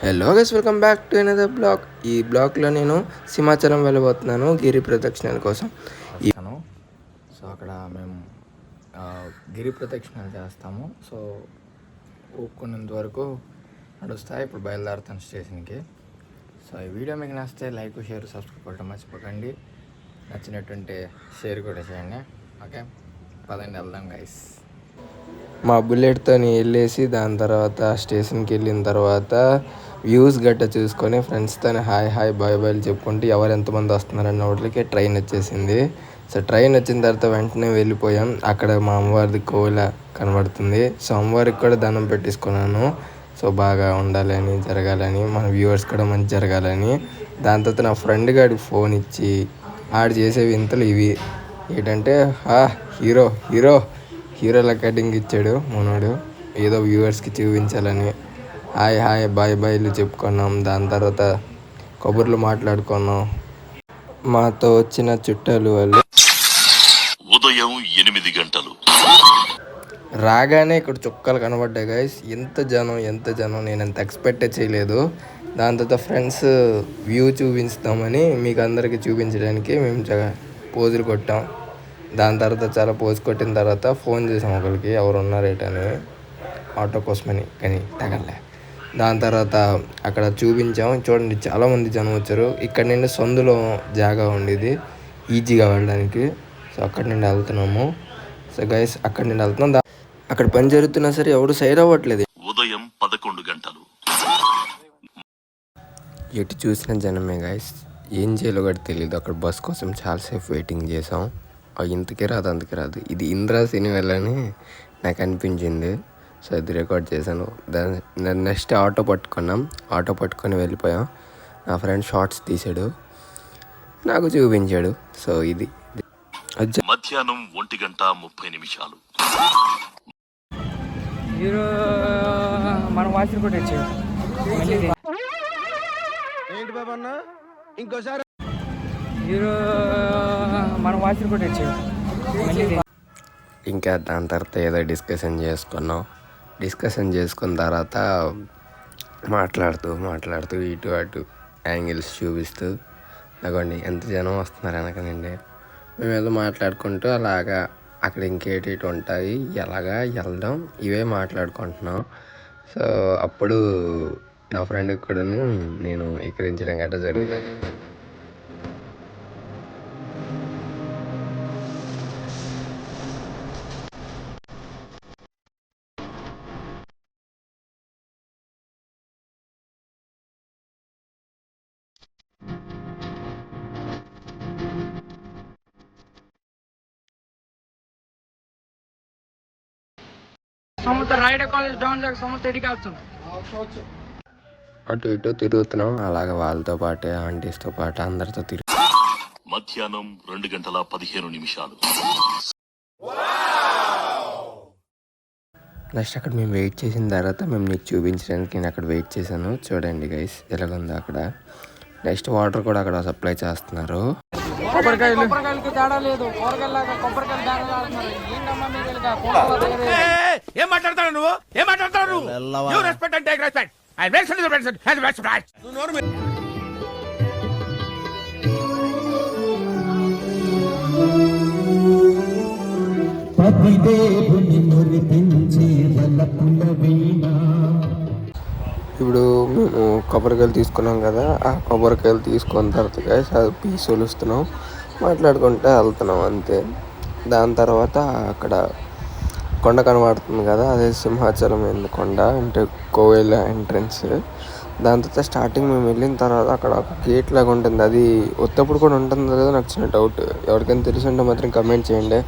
Hello guys, welcome back to another blog. ఈ బ్లాగ్లో నేను సింహాచలం వెళ్ళబోతున్నాను గిరి ప్రదక్షిణల కోసం. సో అక్కడ మేము గిరి ప్రదక్షిణలు చేస్తాము. సో ఊపుకున్నంత వరకు నడుస్తాయి. ఇప్పుడు బయలుదేరుతాను స్టేషన్కి. సో ఈ వీడియో మీకు నచ్చితే లైక్, షేర్, సబ్స్క్రైబ్ కొట్టడం మర్చిపోకండి. నచ్చినట్టుంటే షేర్ కూడా చేయండి. ఓకే, పదండి వెళ్దాం గైస్. మా బుల్లెట్తో వెళ్ళేసి దాని తర్వాత స్టేషన్కి వెళ్ళిన తర్వాత వ్యూస్ గట్ట చూసుకొని ఫ్రెండ్స్తో హాయ్ హాయ్ బాయ్ బాయ్లు చెప్పుకుంటూ ఎవరు ఎంతమంది వస్తున్నారన్న వాటికి ట్రైన్ వచ్చేసింది. సో ట్రైన్ వచ్చిన తర్వాత వెంటనే వెళ్ళిపోయాం. అక్కడ మా అమ్మవారిది కోవిల కనబడుతుంది. సో అమ్మవారికి కూడా దండం పెట్టేసుకున్నాను. సో బాగా ఉండాలని, జరగాలని, మన వ్యూవర్స్ కూడా మంచి జరగాలని. దాని తర్వాత నా ఫ్రెండ్ గారికి ఫోన్ ఇచ్చి ఆడు చేసే వింతలు ఇవి ఏంటంటే హీరో హీరో హీరోల కటింగ్ ఇచ్చాడు మనోడు. ఏదో వ్యూవర్స్కి చూపించాలని హాయ్ హాయ్ బాయ్ బాయ్లు చెప్పుకున్నాం. దాని తర్వాత కబుర్లు మాట్లాడుకున్నాం. మాతో వచ్చిన చుట్టాలు వాళ్ళు ఉదయం 8 గంటలు రాగానే ఇక్కడ చుక్కలు కనబడ్డాయి గైస్. ఎంత జనం నేను ఎంత ఎక్స్పెక్ట్ చేయలేదు. దాని తర్వాత ఫ్రెండ్స్ వ్యూ చూపిస్తామని మీకు అందరికీ చూపించడానికి మేము పోజులు కొట్టాం. దాని తర్వాత చాలా పోజ్ కొట్టిన తర్వాత ఫోన్ చేసాం ఒకరికి, ఎవరు ఉన్నారేటని, ఆటో కోసమని, కానీ తగలే. దాని తర్వాత అక్కడ చూపించాం. చూడండి, చాలామంది జనం వచ్చారు. ఇక్కడ నుండి సందులో జాగా ఉండేది ఈజీగా వెళ్ళడానికి. సో అక్కడి నుండి వెళ్తున్నాము. సో గైస్ అక్కడి నుండి వెళ్తున్నాం. అక్కడ పని జరుగుతున్నా సరే ఎవరు సైడ్ అవ్వట్లేదు. ఉదయం 11 గంటలు ఎటు చూసిన జనమే గైస్. ఏం చేయాలో కూడా తెలియదు. అక్కడ బస్ కోసం చాలాసేపు వెయిటింగ్ చేసాం. ఇంతకే రాదు అంతకే రాదు. ఇది ఇంద్రా సినిమాలో అని నాకు అనిపించింది. సో అది రికార్డ్ చేశాను. దాని నెక్స్ట్ ఆటో పట్టుకున్నాం. ఆటో పట్టుకొని వెళ్ళిపోయాం. నా ఫ్రెండ్ షార్ట్స్ తీసాడు, నాకు చూపించాడు. సో ఇది మధ్యాహ్నం 1:30 మన వాచర్ కూడా వచ్చాడు. ఏంటి బాబా అన్న ఇంకోసారి మన వాచర్ కూడా వచ్చాడు. ఇంకా దాని తర్వాత ఏదో డిస్కషన్ చేసుకున్న తర్వాత మాట్లాడుతూ ఇటు అటు యాంగిల్స్ చూపిస్తూ అగోండి ఎంత జనం వస్తున్నారు వెనకనండి. మేము ఏదో మాట్లాడుకుంటూ అలాగా అక్కడ ఇంకేటి ఉంటాయి, ఎలాగా వెళ్దాం, ఇవే మాట్లాడుకుంటున్నాం. సో అప్పుడు నా ఫ్రెండ్కి కూడా నేను ఎక్కిరించడం గట్రా జరుగుతుంది. అటు ఇటు తిరుగుతున్నాం. అలాగే వాళ్ళతో పాటే ఆంటీస్తో పాటు అందరితో మధ్యాహ్నం 2:15 నెక్స్ట్ అక్కడ మేము వెయిట్ చేసిన తర్వాత మేము నీకు చూపించడానికి నేను అక్కడ వెయిట్ చేశాను. చూడండి గైస్ ఎలాగుందో అక్కడ. నెక్స్ట్ వాటర్ కూడా అక్కడ సప్లై చేస్తున్నారు. కొబ్బరికాయలకి తేడా లేదు. ఏం మాట్లాడతాడు నువ్వు? ఇప్పుడు మేము కొబ్బరికాయలు తీసుకున్నాం కదా, ఆ కొబ్బరికాయలు తీసుకున్న తర్వాత గైస్ అది పీస్ ఒలుస్తున్నాం, మాట్లాడుకుంటే వెళ్తున్నాం అంతే. దాని తర్వాత అక్కడ కొండ కనబడుతుంది కదా, అదే సింహాచలం కొండ, అంటే కోవెల ఎంట్రన్స్. దాని తర్వాత స్టార్టింగ్ మేము వెళ్ళిన తర్వాత అక్కడ ఒక గేట్ లాగా ఉంటుంది. అది ఒత్తప్పుడు కూడా ఉంటుందో లేదో నాకు చిన్న డౌట్. ఎవరికైనా తెలుసుంటే మాత్రం కమెంట్ చేయండి.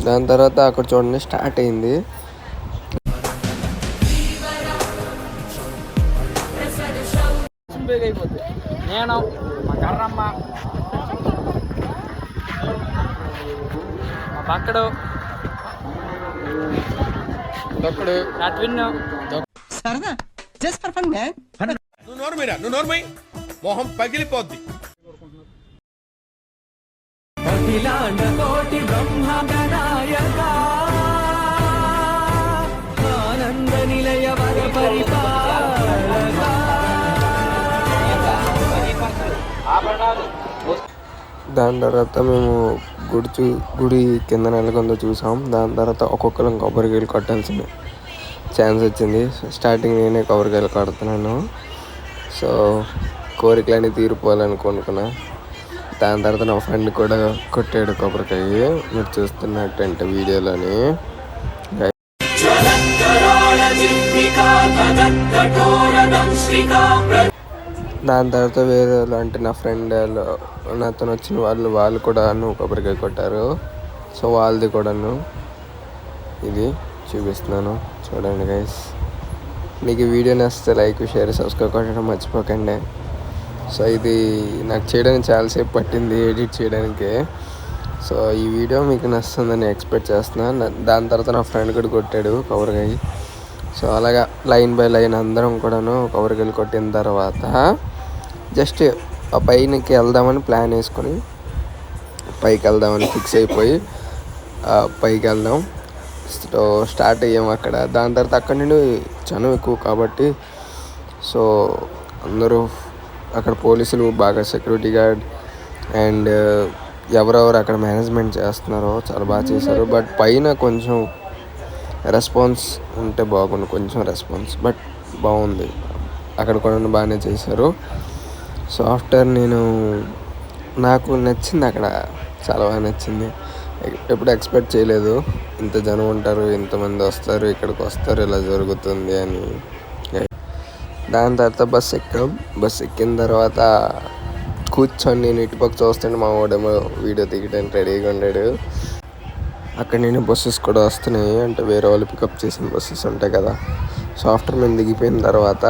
దాని తర్వాత అక్కడ చూడండి స్టార్ట్ అయింది. నేను మా కర్రమ్మ, మా పక్కడు నా ట్విన్. సరదా జస్ట్ ఫర్ ఫన్ మ్యాన్. నువ్వు నోర్మై మొహం పగిలిపోద్ది. కోటి బ్రహ్మాండ నాయక ఆనంద నిలయ వర పరిపాలక దాని తర్వాత మేము గుడి కింద నెలకొందో చూసాం. దాని తర్వాత ఒక్కొక్కరం కొబ్బరికాయలు కొట్టాల్సిన ఛాన్స్ వచ్చింది. స్టార్టింగ్ నేనే కొబ్బరికాయలు కొడుతున్నాను. సో కోరికలన్నీ తీరిపోవాలనుకున్నా. దాని తర్వాత నా ఫ్రెండ్ కూడా కొట్టాడు కొబ్బరికాయ, మీరు చూస్తున్నట్టంటే వీడియోలోని. దాని తర్వాత వేరే వాళ్ళు అంటే నా ఫ్రెండ్ నాతో వచ్చిన వాళ్ళు కూడా కొబ్బరికాయ కొట్టారు. సో వాళ్ళది కూడాను ఇది చూపిస్తున్నాను, చూడండి గైస్. మీకు ఈ వీడియో నచ్చితే లైక్, షేర్, సబ్స్క్రైబ్ కొట్టడం మర్చిపోకండి. సో ఇది నాకు చేయడానికి చాలాసేపు పట్టింది, ఎడిట్ చేయడానికి. సో ఈ వీడియో మీకు నచ్చుతుందని ఎక్స్పెక్ట్ చేస్తున్నాను. దాని తర్వాత నా ఫ్రెండ్ కూడా కొట్టాడు కొబ్బరికాయ. సో అలాగా లైన్ బై లైన్ అందరం కూడాను కొబ్బరికాయలు కొట్టిన తర్వాత జస్ట్ ఆ పైనకి వెళ్దామని ప్లాన్ వేసుకొని పైకి వెళ్దామని ఫిక్స్ అయిపోయి పైకి వెళ్దాం. సో స్టార్ట్ అయ్యాము అక్కడ. దాని తర్వాత అక్కడ నుండి జనం ఎక్కువ కాబట్టి సో అందరూ అక్కడ పోలీసులు బాగా సెక్యూరిటీ గార్డ్ అండ్ ఎవరెవరు అక్కడ మేనేజ్మెంట్ చేస్తున్నారో చాలా బాగా చేశారు. బట్ పైన కొంచెం రెస్పాన్స్ ఉంటే బాగుంది, కొంచెం రెస్పాన్స్, బట్ బాగుంది. అక్కడ కూడా బాగానే చేశారు. సో ఆఫ్టర్ నాకు నచ్చింది అక్కడ, చాలా బాగా నచ్చింది. ఎప్పుడు ఎక్స్పెక్ట్ చేయలేదు ఇంత జనం ఉంటారు, ఇంతమంది వస్తారు, ఇక్కడికి వస్తారు, ఇలా జరుగుతుంది అని. దాని తర్వాత బస్ ఎక్కిన తర్వాత కూర్చొని నేను ఇటుపక్క చూస్తుంటే మా వాడేమో వీడియో తీయడానికి రెడీగా ఉన్నాడు. అక్కడ నేను బస్సెస్ కూడా వస్తున్నాయి, అంటే వేరే వాళ్ళు పికప్ చేసిన బస్సెస్ ఉంటాయి కదా. సో ఆఫ్టర్ మేము దిగిపోయిన తర్వాత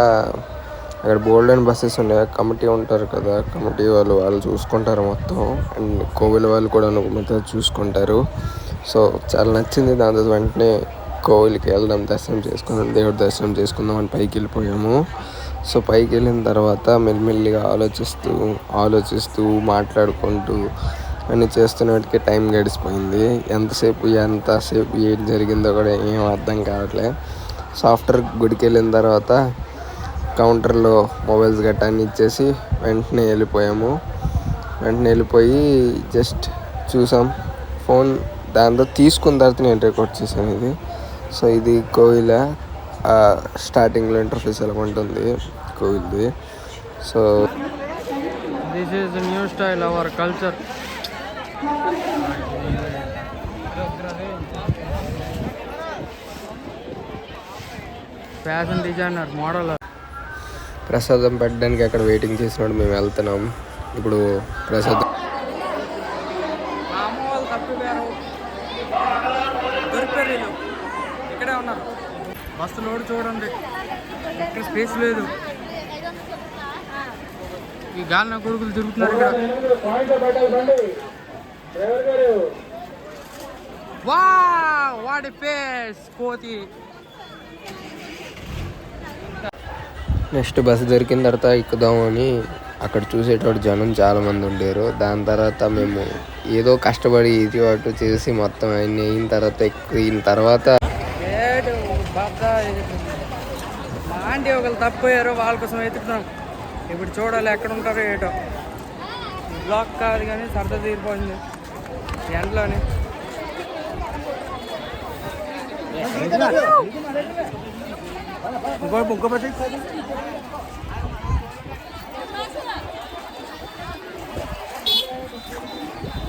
అక్కడ బోల్డ్ అండ్ బస్సెస్ ఉన్నాయి. కమిటీ ఉంటారు కదా, కమిటీ వాళ్ళు చూసుకుంటారు మొత్తం. అండ్ కోవిల్ వాళ్ళు కూడా మొత్తం చూసుకుంటారు. సో చాలా నచ్చింది. దాని తర్వాత వెంటనే కోవిల్కి వెళ్దాం, దర్శనం చేసుకుందాం, దేవుడి దర్శనం చేసుకుందాం అని పైకి వెళ్ళిపోయాము. సో పైకి వెళ్ళిన తర్వాత మెల్లిమెల్లిగా ఆలోచిస్తూ మాట్లాడుకుంటూ అన్నీ చేస్తున్నట్టుకే టైం గడిచిపోయింది. ఎంతసేపు ఏం జరిగిందో కూడా ఏం అర్థం కావట్లేదు. సో ఆఫ్టర్ గుడికి వెళ్ళిన తర్వాత కౌంటర్లో మొబైల్స్ గట్టా అన్నీ ఇచ్చేసి వెంటనే వెళ్ళిపోయి జస్ట్ చూసాం ఫోన్. దాంతో తీసుకున్న తర్వాత నేను రికార్డ్ చేశాను ఇది. సో ఇది కోవిల స్టార్టింగ్లో ఇంటర్ఫేస్ ఎలా ఉంటుంది కోవిల్ది. So this is new style our culture. Fashion designer model. ప్రసాదం పెట్టడానికి అక్కడ వెయిటింగ్ చేసినప్పుడు మేము వెళ్తున్నాం. ఇప్పుడు ప్రసాదం ఇక్కడే ఉన్నారు. బస్సు లోడ్ చూడండి, ఎక్కడ స్పేస్ లేదు. ఈ గాలిన కొడుకులు తిరుగుతున్నారు ఇక్కడ. వాడి ఫేస్ కోతి. నెక్స్ట్ బస్సు దొరికిన తర్వాత ఎక్కుదామని అక్కడ చూసేటోడు జనం చాలామంది ఉండేరు. దాని తర్వాత మేము ఏదో కష్టపడి ఇది అటు చేసి మొత్తం అన్నీ అయిన తర్వాత ఎక్కిన తర్వాత మా ఆంటీ ఒకళ్ళు తప్పిపోయారు, వాళ్ళ కోసం వెతుకుతాం. ఇప్పుడు చూడాలి ఎక్కడ ఉంటారో ఏటో. బ్లాక్ కాదు కానీ సరదా తీరిపోయింది ఎండలోని.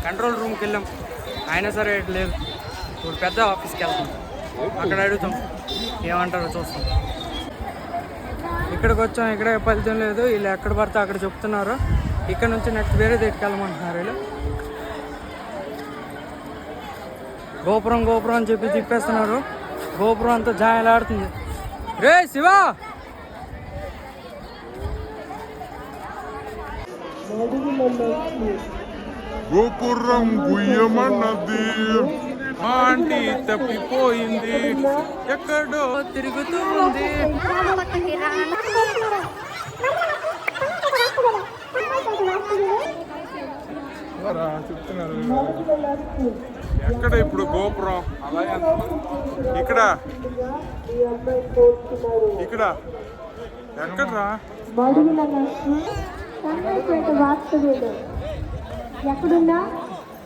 కంట్రోల్ రూమ్కి వెళ్ళాం, అయినా సరే లేదు. ఇప్పుడు పెద్ద ఆఫీస్కి వెళ్తాం, అక్కడ అడుగుతాం ఏమంటారో చూస్తాం. ఇక్కడికి వచ్చాం, ఇక్కడ ఫలితం లేదు. వీళ్ళు ఎక్కడ పడితే అక్కడ చెప్తున్నారు. ఇక్కడ నుంచి నెక్స్ట్ వేరే దగ్గరికి వెళ్ళమంటున్నారు వీళ్ళు. గోపురం అని చెప్పి తిప్పేస్తున్నారు. గోపురం అంతా జాయలాడుతుంది. రే శివా, గోపురం గుయ్యమన్నది, ఆంటీ తప్పిపోయింది, ఎక్కడో తిరుగుతూ ఉంది. చెప్తున్నారు ఎక్కడ ఇప్పుడు గోపురం? అలాగే ఇక్కడ ఎక్కడరా? కన్నడపేట వాస్తవ్యుడు ఎక్కడున్నా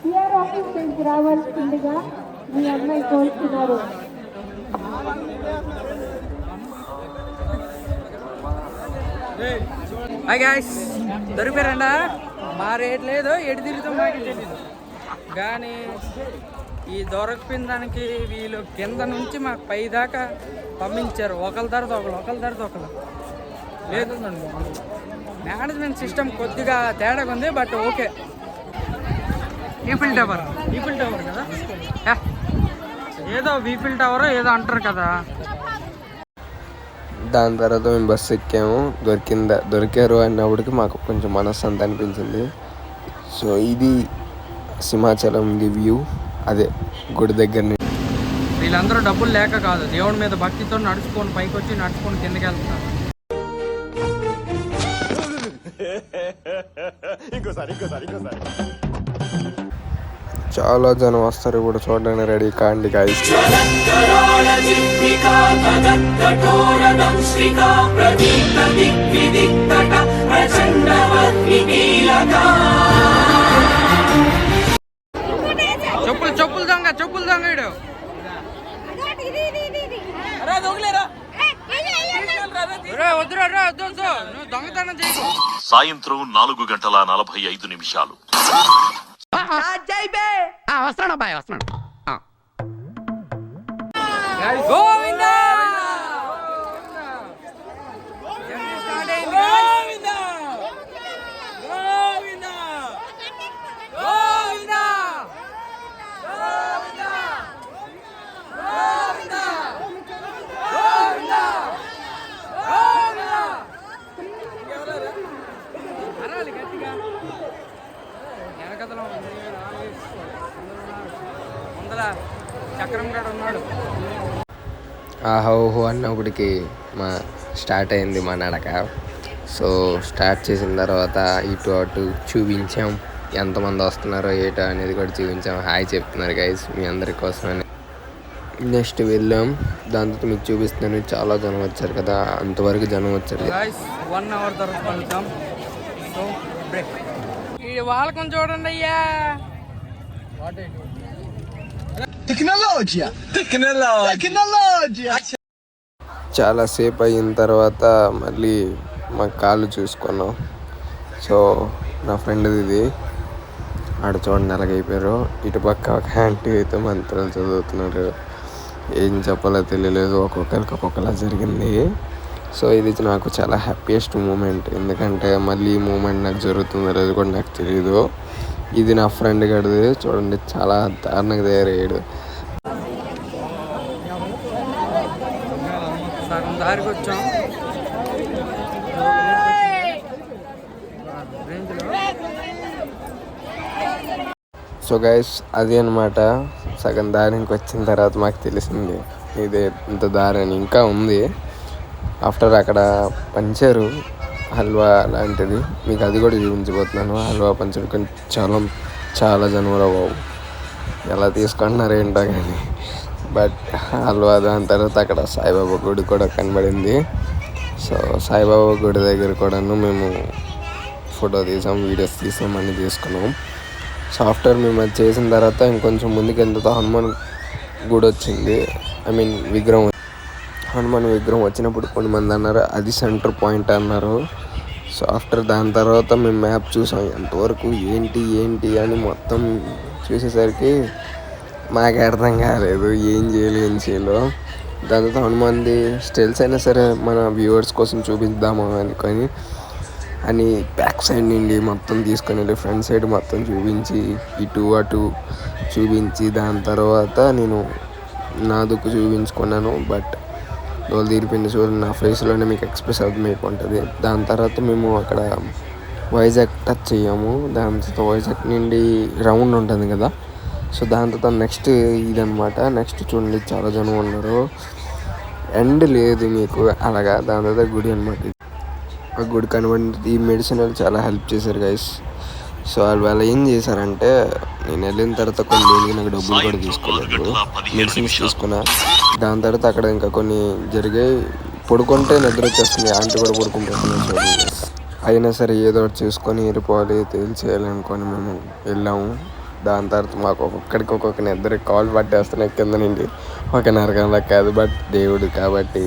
సిఆర్ ఆఫీస్ నుంచి రావాల్సిందిగా మీ అమ్మాయి కోరుతున్నారు. హాయ్ గాయ్స్, దొరికారండా? మా రేట్ లేదు, ఎటు తిరుగుతాం మాకు తెలియదు. కానీ ఈ దొరకపోయిన దానికి వీళ్ళు కింద నుంచి మాకు పై దాకా పంపించారు. ఒకరి తర్వాత ఒకరు లేదు. మేనేజ్మెంట్ సిస్టమ్ కొద్దిగా తేడాగా ఉంది, బట్ ఓకే. ఈఫిల్ టవర్ కదా, ఏదో వీఫిల్ టవర్ ఏదో అంటారు కదా. దాని తర్వాత మేము బస్సు ఎక్కాము. దొరికారు అన్నప్పటికి మాకు కొంచెం మనశ్శాంతి అనిపించింది. సో ఇది సింహాచలం వ్యూ, అదే గుడి దగ్గర నుంచి. వీళ్ళందరూ డబ్బులు లేక కాదు, దేవుడి మీద భక్తితో నడుచుకొని పైకి వచ్చి నడుచుకొని కిందకి వెళ్తున్నారు. చాలా జనం వస్తారు ఇప్పుడు చూడడానికి. రెడీ కాండి గాయ్స్. చెప్పులు దొంగ వీడు. వద్దు, నువ్వు దొంగతనం చేయకు. సాయంత్రం 4:45. వస్తున్నాడు. గోవిందా! చక్రం గడు ఉన్నాడు. ఆహోహో అన్నప్పటికి స్టార్ట్ అయింది మా నడక. సో స్టార్ట్ చేసిన తర్వాత ఇటు అటు చూపించాం, ఎంతమంది వస్తున్నారో ఏటో అనేది కూడా చూపించాం. హాయ్ చెప్తున్నారు గైస్ మీ అందరి కోసమని. నెక్స్ట్ వెళ్ళాం. దాని తర్వాత మీకు చూపిస్తున్నాను. చాలా జనం వచ్చారు కదా, అంతవరకు జనం వచ్చారు. 1 అవర్ తర్వాత వెళ్తాం. So break. ఈ వాళ్ళకం చూడండి అయ్యా. చాలాసేపు అయిన తర్వాత మళ్ళీ మా కాళ్ళు చూసుకున్నాం. సో నా ఫ్రెండ్ది ఇది, ఆడ చూడండి ఎలాగైపోయారు. ఇటుపక్క ఒక ఆంటీ అయితే మంత్రాలు చదువుతున్నారు. ఏం చెప్పాలో తెలియలేదు, ఒక్కొక్కరికి ఒక్కొక్కలా జరిగింది. సో ఇది నాకు చాలా హ్యాపీయెస్ట్ మూమెంట్. ఎందుకంటే మళ్ళీ ఈ మూమెంట్ నాకు జరుగుతుందో లేదో కూడా నాకు తెలియదు. ఇది నా ఫ్రెండ్ గడిది చూడండి, చాలా దారుణంగా తయారయ్యాడు. సగం దారికి వచ్చాం. సో గైస్ అది అనమాట. సగం దారికి వచ్చిన తర్వాత మాకు తెలిసింది ఇదే ఇంత దారి అని. ఇంకా ఉంది. ఆఫ్టర్ అక్కడ పంచారు హల్వా లాంటిది, మీకు అది కూడా చూపించబోతున్నాను. హల్వా పంచడం కానీ చాలా జనవరా బాబు, ఎలా తీసుకుంటున్నారు ఏంటో కానీ. బట్ హల్వా దాని తర్వాత అక్కడ సాయిబాబా గుడి కూడా కనబడింది. సో సాయిబాబా గుడి దగ్గర కూడాను మేము ఫోటో తీసాం, వీడియోస్ తీసాం, అన్నీ తీసుకున్నాం. సో ఆఫ్టర్ మేము అది చేసిన తర్వాత ఇంకొంచెం ముందుకు వెళ్తే హనుమాన్ గుడి వచ్చింది. విగ్రహం, హనుమాన్ విగ్రహం వచ్చినప్పుడు కొంతమంది అన్నారు అది సెంటర్ పాయింట్ అన్నారు. సో ఆఫ్టర్ దాని తర్వాత మేము మ్యాప్ చూసాం, ఎంతవరకు ఏంటి అని మొత్తం చూసేసరికి మాకు అర్థం కాలేదు ఏం చేయాలో. దాని తర్వాత హనుమాన్ది స్టిల్స్ అయినా సరే మన వ్యూవర్స్ కోసం చూపిద్దాము అనుకొని అని బ్యాక్ సైడ్ నుండి మొత్తం తీసుకొని వెళ్ళి ఫ్రంట్ సైడ్ మొత్తం చూపించి ఇటు అటు చూపించి దాని తర్వాత నేను నా దుక్కు చూపించుకున్నాను. బట్ డోలు తీరిపోయింది చూడండి, నా ఫేస్లోనే మీకు ఎక్స్ప్రెస్ అర్థమైపోతుంది. దాని తర్వాత మేము అక్కడ వైజాగ్ టచ్ అయ్యాము. దాని తర్వాత వైజాగ్ నుండి రౌండ్ ఉంటుంది కదా, సో దాని తర్వాత నెక్స్ట్ ఇదనమాట. నెక్స్ట్ చూడండి చాలా జనం ఉన్నారు, ఎండ్ లేదు మీకు అలాగా. దాని తర్వాత గుడి అనమాట. ఆ గుడి కనబడి ఈ మెడిసిన్ వాళ్ళు చాలా హెల్ప్ చేశారు గైస్. సో వాళ్ళు ఏం చేశారంటే నేను వెళ్ళిన తర్వాత కొన్ని నాకు డబ్బులు కూడా తీసుకోలేదు, మెడిసిన్స్ తీసుకున్నా. దాని తర్వాత అక్కడ ఇంకా కొన్ని జరిగాయి. పడుకుంటే నిద్ర వచ్చేస్తుంది, ఆంటీ కూడా పడుకుంటుంది. అయినా సరే ఏదో ఒకటి చూసుకొని వెళ్ళిపోవాలి, తేల్చేయాలనుకొని మేము వెళ్ళాము. దాని తర్వాత మాకు ఒక్కొక్కడికి ఒక్కొక్క నిద్ర కాల్ పట్టేస్తున్నాయి కింద నుండి. ఒక నరకంలా కాదు, బట్ దేవుడు కాబట్టి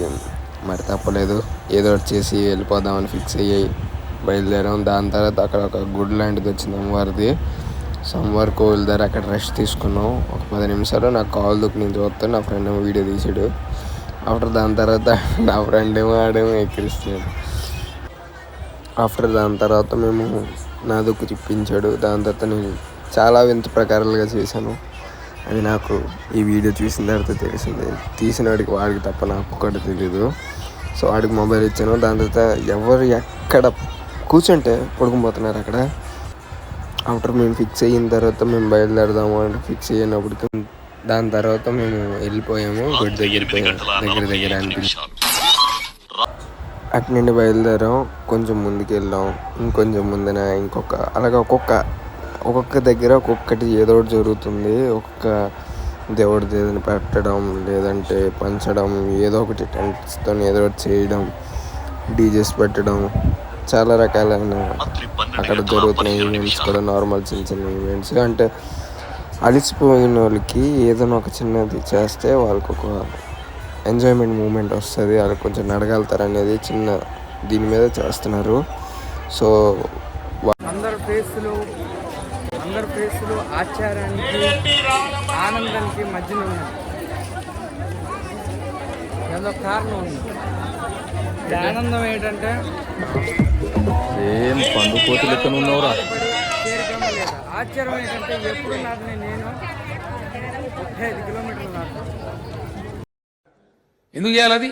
మరి తప్పలేదు, ఏదో ఒకటి చేసి వెళ్ళిపోదామని ఫిక్స్ అయ్యాయి బయలుదేరాం. దాని తర్వాత అక్కడ ఒక గుడి లాంటిది వచ్చింది అమ్మవారిది. సోమవారి కోవిల్ దగ్గర అక్కడ రెస్ట్ తీసుకున్నాం ఒక 10 నిమిషాలు. నాకు కాల్ దుక్కు నుంచి వస్తాను, నా ఫ్రెండ్ ఏమో వీడియో తీసాడు. ఆఫ్టర్ దాని తర్వాత నా ఫ్రెండ్ ఏమో ఆడేమో ఎక్కిరిస్తున్నాడు. దాని తర్వాత మేము నా దుక్కు తిప్పించాడు. దాని తర్వాత నేను చాలా వింత ప్రకారాలుగా చేశాను. అది నాకు ఈ వీడియో చూసిన తర్వాత తెలిసింది. తీసినవాడికి వాడికి తప్ప నాకు కూడా తెలీదు. సో వాడికి మొబైల్ ఇచ్చాను. దాని తర్వాత ఎవరు ఎక్కడ కూర్చుంటే పడుకుపోతున్నారు అక్కడ. ఆఫ్టర్ మేము ఫిక్స్ అయిన తర్వాత మేము బయలుదేరదాము అంటే ఫిక్స్ అయినప్పటికి దాని తర్వాత మేము వెళ్ళిపోయాము. గుడి దగ్గర అనిపించాము. అటు నుండి బయలుదేరాం, కొంచెం ముందుకు వెళ్ళాం, ఇంకొంచెం ముందున అలాగే ఒక్కొక్క దగ్గర ఒక్కొక్కటి ఏదో ఒకటి జరుగుతుంది. ఒక్కొక్క దేవుడిది ఏదైనా పెట్టడం, లేదంటే పంచడం, ఏదో ఒకటి టెంట్స్తో ఏదో ఒకటి చేయడం, డీజేస్ పెట్టడం, చాలా రకాలైన అక్కడ జరుగుతున్న ఈవెంట్స్ కూడా నార్మల్ చిన్న ఈవెంట్స్. అంటే అలిసిపోయిన వాళ్ళకి ఏదైనా ఒక చిన్నది చేస్తే వాళ్ళకి ఒక ఎంజాయ్మెంట్ మూమెంట్ వస్తుంది, వాళ్ళకి కొంచెం నడగలుగుతారు అనేది చిన్న దీని మీద చేస్తున్నారు. సో అందరి ఫేస్లు ఆచారానికి ఆనందానికి మధ్యలో ఉన్నాయి. ఏదో కారణం ఉంది. ఆనందం ఏంటంటే ఆశ్చర్యం ఏంటంటే ఎప్పుడు నాటిని నేను 35 కిలోమీటర్లు నాటుతాను. ఎందుకు చేయాలి? అది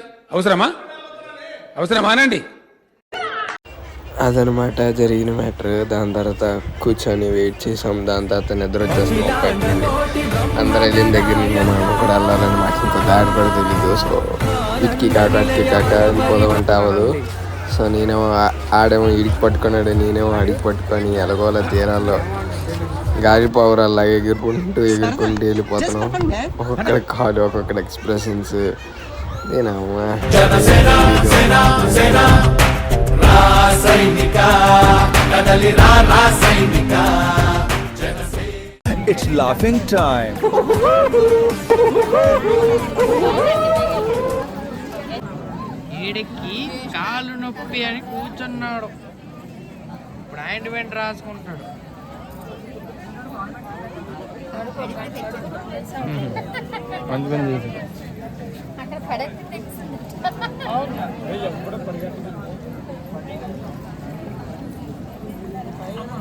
అవసరమానండి. అదనమాట జరిగిన మ్యాటర్. దాని తర్వాత కూర్చొని వెయిట్ చేసాం. దాని తర్వాత నిద్ర వచ్చేసాం. అందరు వెళ్ళిన దగ్గర నుండి మనం కూడా వెళ్ళాలని మాకు ఇంకో దారి కూడా తెలీదు. సో ఇటుకి కాక వెళ్ళిపోదామంటే అవ్వదు. సో నేనేమో ఆడేమో ఇడికి పట్టుకున్నాడు, నేనేమో అడిగి పట్టుకొని ఎలాగోలా తీరాల్లో గాలి పౌరాల్లాగా ఎగురుకుంటూ వెళ్ళిపోతున్నాం. ఒక్కొక్కడ కాలు, ఒక్కొక్కడ ఎక్స్ప్రెషన్స్. నేనమ్మా It's laughing time. ఈడికి కాలు నొప్పి అని కూర్చున్నాడు. ఇప్పుడు ఆయింట్మెంట్ రాసుకుంటాడు.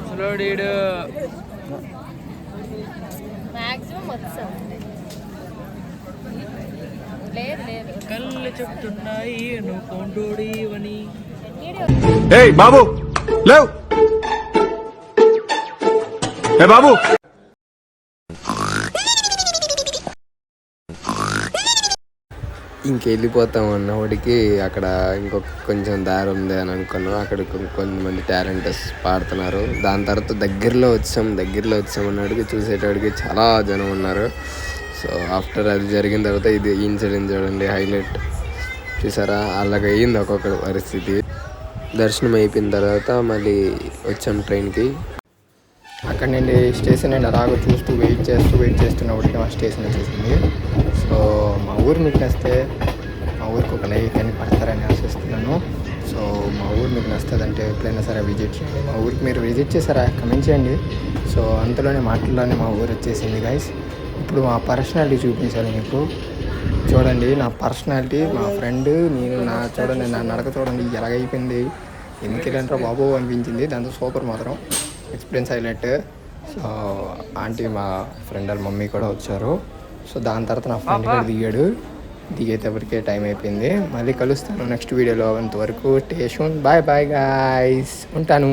స్లోడీడు కళ్ళు చెప్తున్నాయి నువ్వు కొండోడి అని. బాబు లేవు, బాబు ఇంకెళ్ళిపోతాం అన్నవాడికి అక్కడ ఇంకొక కొంచెం దారి ఉంది అని అనుకున్నాం. అక్కడ కొంతమంది టాలెంటర్స్ పాడుతున్నారు. దాని తర్వాత దగ్గరలో వచ్చాం అన్నవాడికి చూసేటవాడికి చాలా జనం ఉన్నారు. సో ఆఫ్టర్ అది జరిగిన తర్వాత ఇది ఇన్సిడెంట్ చూడండి, హైలైట్. చూసారా అలాగే అయ్యింది ఒక్కొక్క పరిస్థితి. దర్శనం అయిపోయిన తర్వాత మళ్ళీ వచ్చాం ట్రైన్కి. అక్కడ నుండి స్టేషన్ అండి అలాగ చూస్తూ వెయిట్ చేస్తున్నప్పటికీ మా స్టేషన్ వచ్చేసింది. సో మా ఊరు మీకు నచ్చితే మా ఊరికి ఒక లైక్ అని పడతారని ఆశిస్తున్నాను. సో మా ఊరు మీకు నచ్చుతుందంటే ఎప్పుడైనా సరే విజిట్ చేయండి. మా ఊరికి మీరు విజిట్ చేశారా కమెంట్ చేయండి. సో అంతలోనే మాటల్లోనే మా ఊరు వచ్చేసింది గైస్. ఇప్పుడు మా పర్సనాలిటీ చూపించాలి మీకు. చూడండి నా పర్సనాలిటీ, మా ఫ్రెండ్ నేను చూడండి నా నడక చూడండి ఎలాగైపోయింది. ఎందుకు వెళ్ళంటారో బాబు అనిపించింది. దాంతో సూపర్ మాత్రం ఎక్స్పీరియన్స్ హైలైట్. సో ఆంటీ మా ఫ్రెండ్ వాళ్ళ మమ్మీ కూడా వచ్చారు. సో దాని తర్వాత నా ఫ్రెండ్ కూడా దిగేటప్పటికే టైం అయిపోయింది. మళ్ళీ కలుస్తాను నెక్స్ట్ వీడియోలో. అంతవరకు స్టేషన్ బాయ్ గాయ్స్, ఉంటాను.